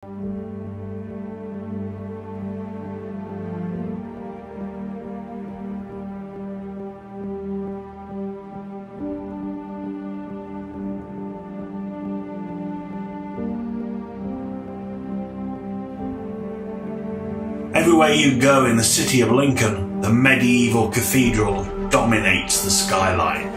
Everywhere you go in the city of Lincoln, the medieval cathedral dominates the skyline.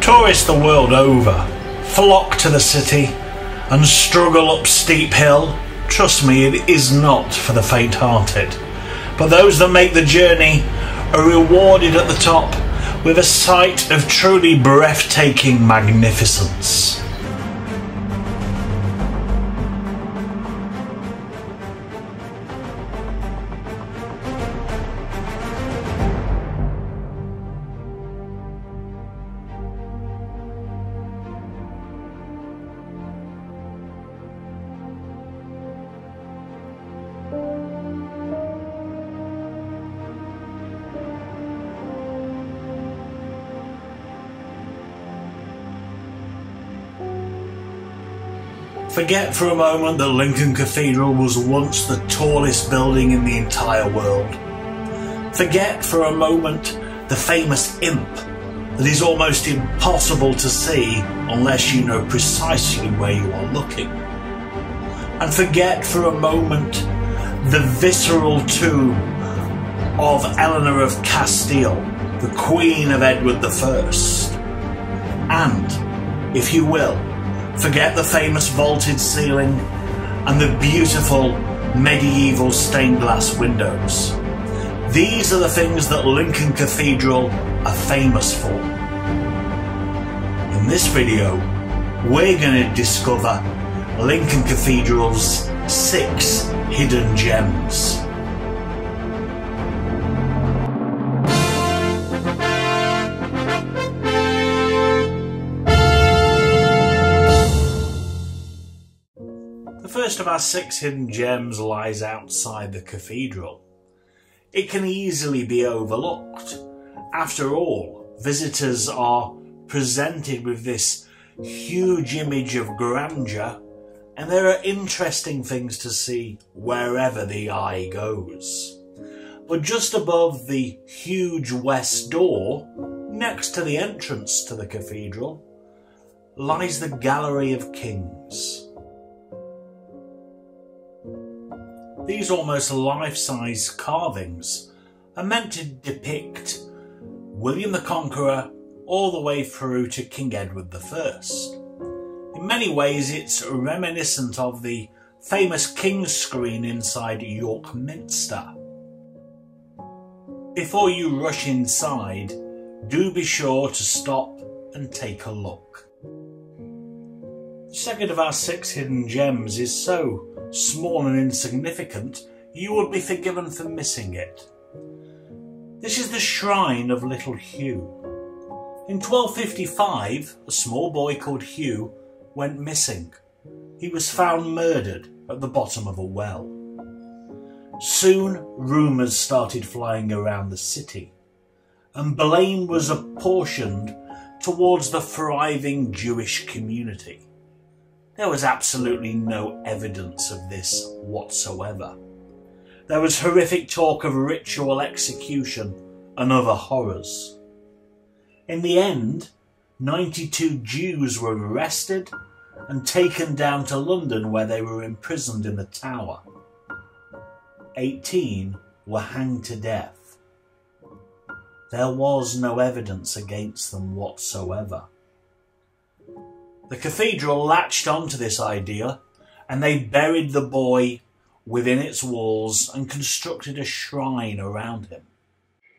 Tourists the world over flock to the city and struggle up steep hill. Trust me, it is not for the faint-hearted. But those that make the journey are rewarded at the top with a sight of truly breathtaking magnificence. Forget for a moment that Lincoln Cathedral was once the tallest building in the entire world. Forget for a moment the famous Imp that is almost impossible to see unless you know precisely where you are looking. And forget for a moment the visceral tomb of Eleanor of Castile, the Queen of Edward I. And, if you will, forget the famous vaulted ceiling and the beautiful medieval stained glass windows. These are the things that Lincoln Cathedral are famous for. In this video, we're going to discover Lincoln Cathedral's 6 hidden gems. The first of our 6 hidden gems lies outside the cathedral. It can easily be overlooked. After all, visitors are presented with this huge image of grandeur, and there are interesting things to see wherever the eye goes. But just above the huge west door, next to the entrance to the cathedral, lies the Gallery of Kings. These almost life-size carvings are meant to depict William the Conqueror all the way through to King Edward I. In many ways it's reminiscent of the famous King's screen inside York Minster. Before you rush inside, do be sure to stop and take a look. The second of our 6 hidden gems is so small and insignificant, you would be forgiven for missing it. This is the shrine of little Hugh. In 1255, a small boy called Hugh went missing. He was found murdered at the bottom of a well. Soon, rumours started flying around the city, and blame was apportioned towards the thriving Jewish community. There was absolutely no evidence of this whatsoever. There was horrific talk of ritual execution and other horrors. In the end, 92 Jews were arrested and taken down to London, where they were imprisoned in the Tower. 18 were hanged to death. There was no evidence against them whatsoever. The cathedral latched onto this idea, and they buried the boy within its walls and constructed a shrine around him.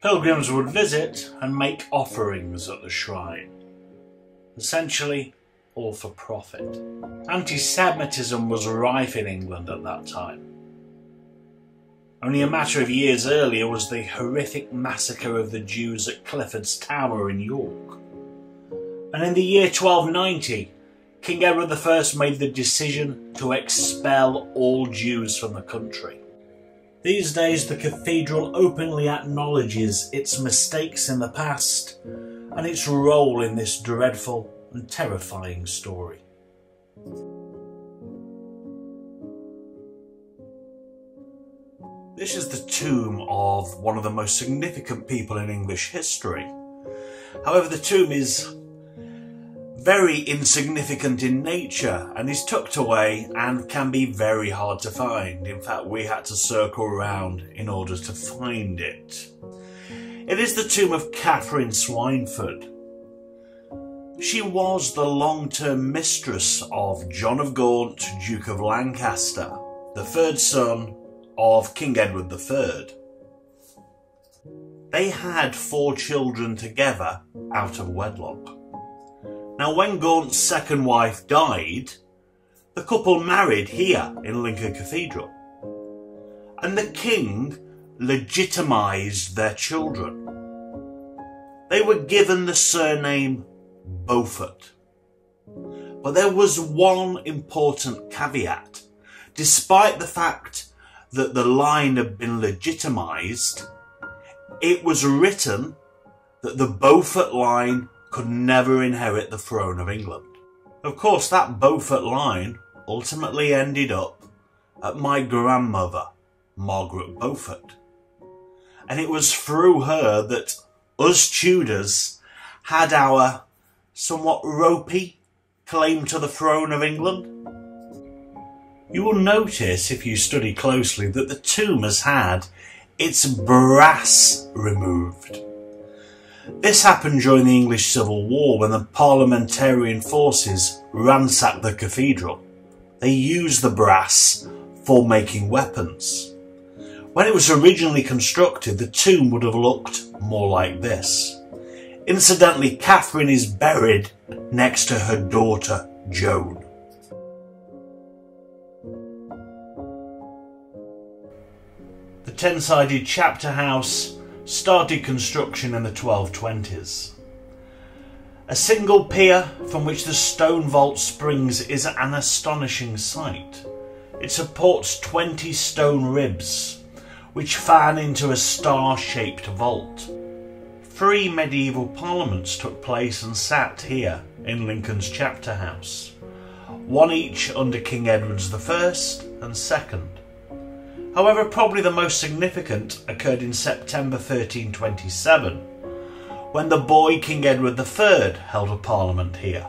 Pilgrims would visit and make offerings at the shrine. Essentially, all for profit. Anti-Semitism was rife in England at that time. Only a matter of years earlier was the horrific massacre of the Jews at Clifford's Tower in York. And in the year 1290, King Edward I made the decision to expel all Jews from the country. These days, the cathedral openly acknowledges its mistakes in the past and its role in this dreadful and terrifying story. This is the tomb of one of the most significant people in English history. However, the tomb is very insignificant in nature and is tucked away and can be very hard to find. In fact, we had to circle around in order to find it. It is the tomb of Catherine Swineford. She was the long-term mistress of John of Gaunt, Duke of Lancaster, the third son of King Edward III. They had 4 children together out of wedlock. Now, when Gaunt's second wife died, the couple married here in Lincoln Cathedral, and the king legitimised their children. They were given the surname Beaufort. But there was one important caveat. Despite the fact that the line had been legitimised, it was written that the Beaufort line could never inherit the throne of England. Of course, that Beaufort line ultimately ended up at my grandmother, Margaret Beaufort. And it was through her that us Tudors had our somewhat ropey claim to the throne of England. You will notice, if you study closely, that the tomb has had its brass removed. This happened during the English Civil War when the parliamentarian forces ransacked the cathedral. They used the brass for making weapons. When it was originally constructed, the tomb would have looked more like this. Incidentally, Catherine is buried next to her daughter, Joan. The 10-sided chapter house started construction in the 1220s. A single pier from which the stone vault springs is an astonishing sight. It supports 20 stone ribs, which fan into a star-shaped vault. 3 medieval parliaments took place and sat here in Lincoln's chapter house, one each under King Edward I and II. However, probably the most significant occurred in September 1327, when the boy King Edward III held a parliament here.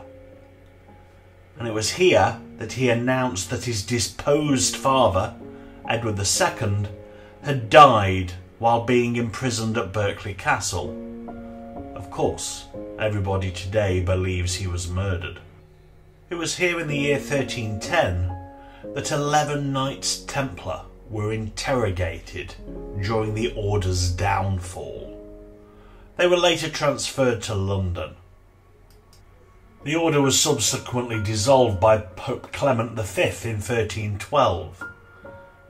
And it was here that he announced that his deposed father, Edward II, had died while being imprisoned at Berkeley Castle. Of course, everybody today believes he was murdered. It was here in the year 1310 that 11 Knights Templar were interrogated during the order's downfall. They were later transferred to London. The order was subsequently dissolved by Pope Clement V in 1312.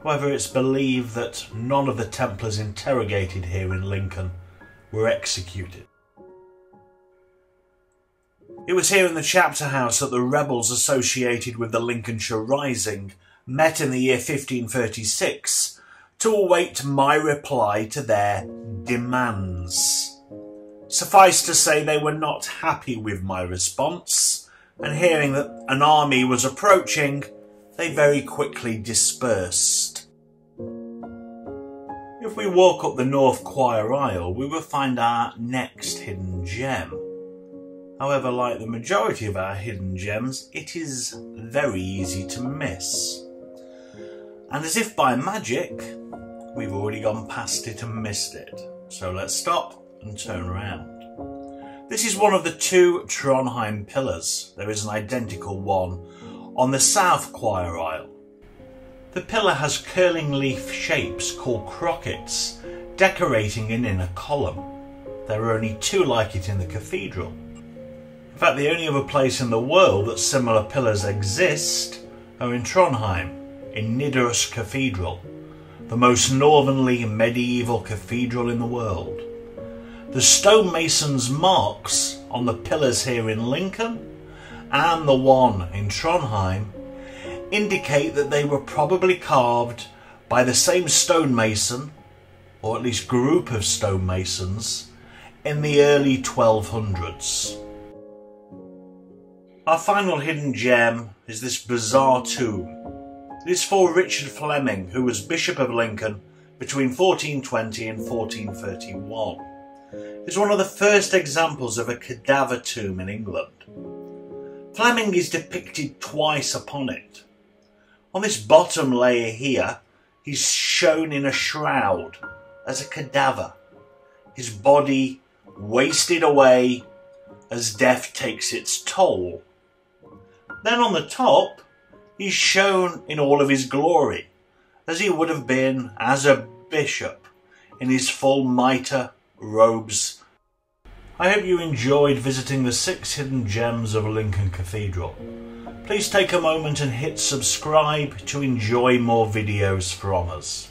However, it's believed that none of the Templars interrogated here in Lincoln were executed. It was here in the chapter house that the rebels associated with the Lincolnshire Rising met in the year 1536 to await my reply to their demands. Suffice to say, they were not happy with my response, and hearing that an army was approaching, they very quickly dispersed. If we walk up the north choir aisle, we will find our next hidden gem. However, like the majority of our hidden gems, it is very easy to miss. And as if by magic, we've already gone past it and missed it. So let's stop and turn around. This is one of the 2 Trondheim pillars. There is an identical one on the south choir aisle. The pillar has curling leaf shapes called crockets, decorating an inner column. There are only 2 like it in the cathedral. In fact, the only other place in the world that similar pillars exist are in Trondheim, in Lincoln Cathedral, the most northerly medieval cathedral in the world. The stonemasons' marks on the pillars here in Lincoln and the one in Trondheim indicate that they were probably carved by the same stonemason, or at least group of stonemasons, in the early 1200s. Our final hidden gem is this bizarre tomb. It is for Richard Fleming, who was Bishop of Lincoln between 1420 and 1431. It's one of the first examples of a cadaver tomb in England. Fleming is depicted twice upon it. On this bottom layer here, he's shown in a shroud as a cadaver, his body wasted away as death takes its toll. Then on the top, he's shown in all of his glory, as he would have been as a bishop, in his full mitre, robes. I hope you enjoyed visiting the 6 hidden gems of Lincoln Cathedral. Please take a moment and hit subscribe to enjoy more videos from us.